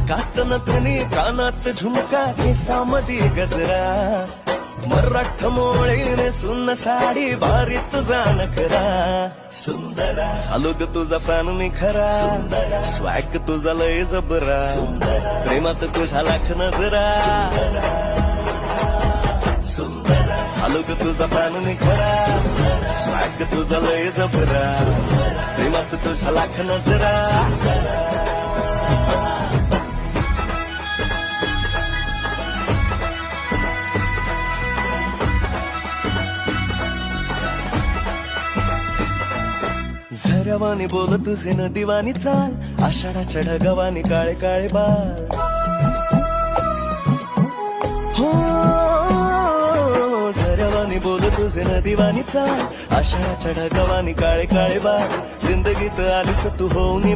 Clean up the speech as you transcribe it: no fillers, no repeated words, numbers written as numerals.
नाकात नथनी कानात झुमका केसामध्ये गजरा मराठ मोळीने सुन्न साडी भारी तुझा नखरा सुंदरा झालो ग तुझा प्राण मी खरा सुंदरा स्वॅग तुझा लय जबरा सुंदरा प्रेमात तुझा लाख नजरा सुंदरा झालो ग तुझा प्राण मी खरा स्वॅग तुझा लय जबरा प्रेमात तुझा लाख नजरा झऱ्यावानी बोल तुझे नदीवानी चाल आषाढाच्या ढगावानी काळे काळे बाल हो झऱ्यावानी बोल तुझे नदीवानी चाल आषाढाच्या ढगावानी काळे काळे बाल जिंदगीत आलीस तू होऊन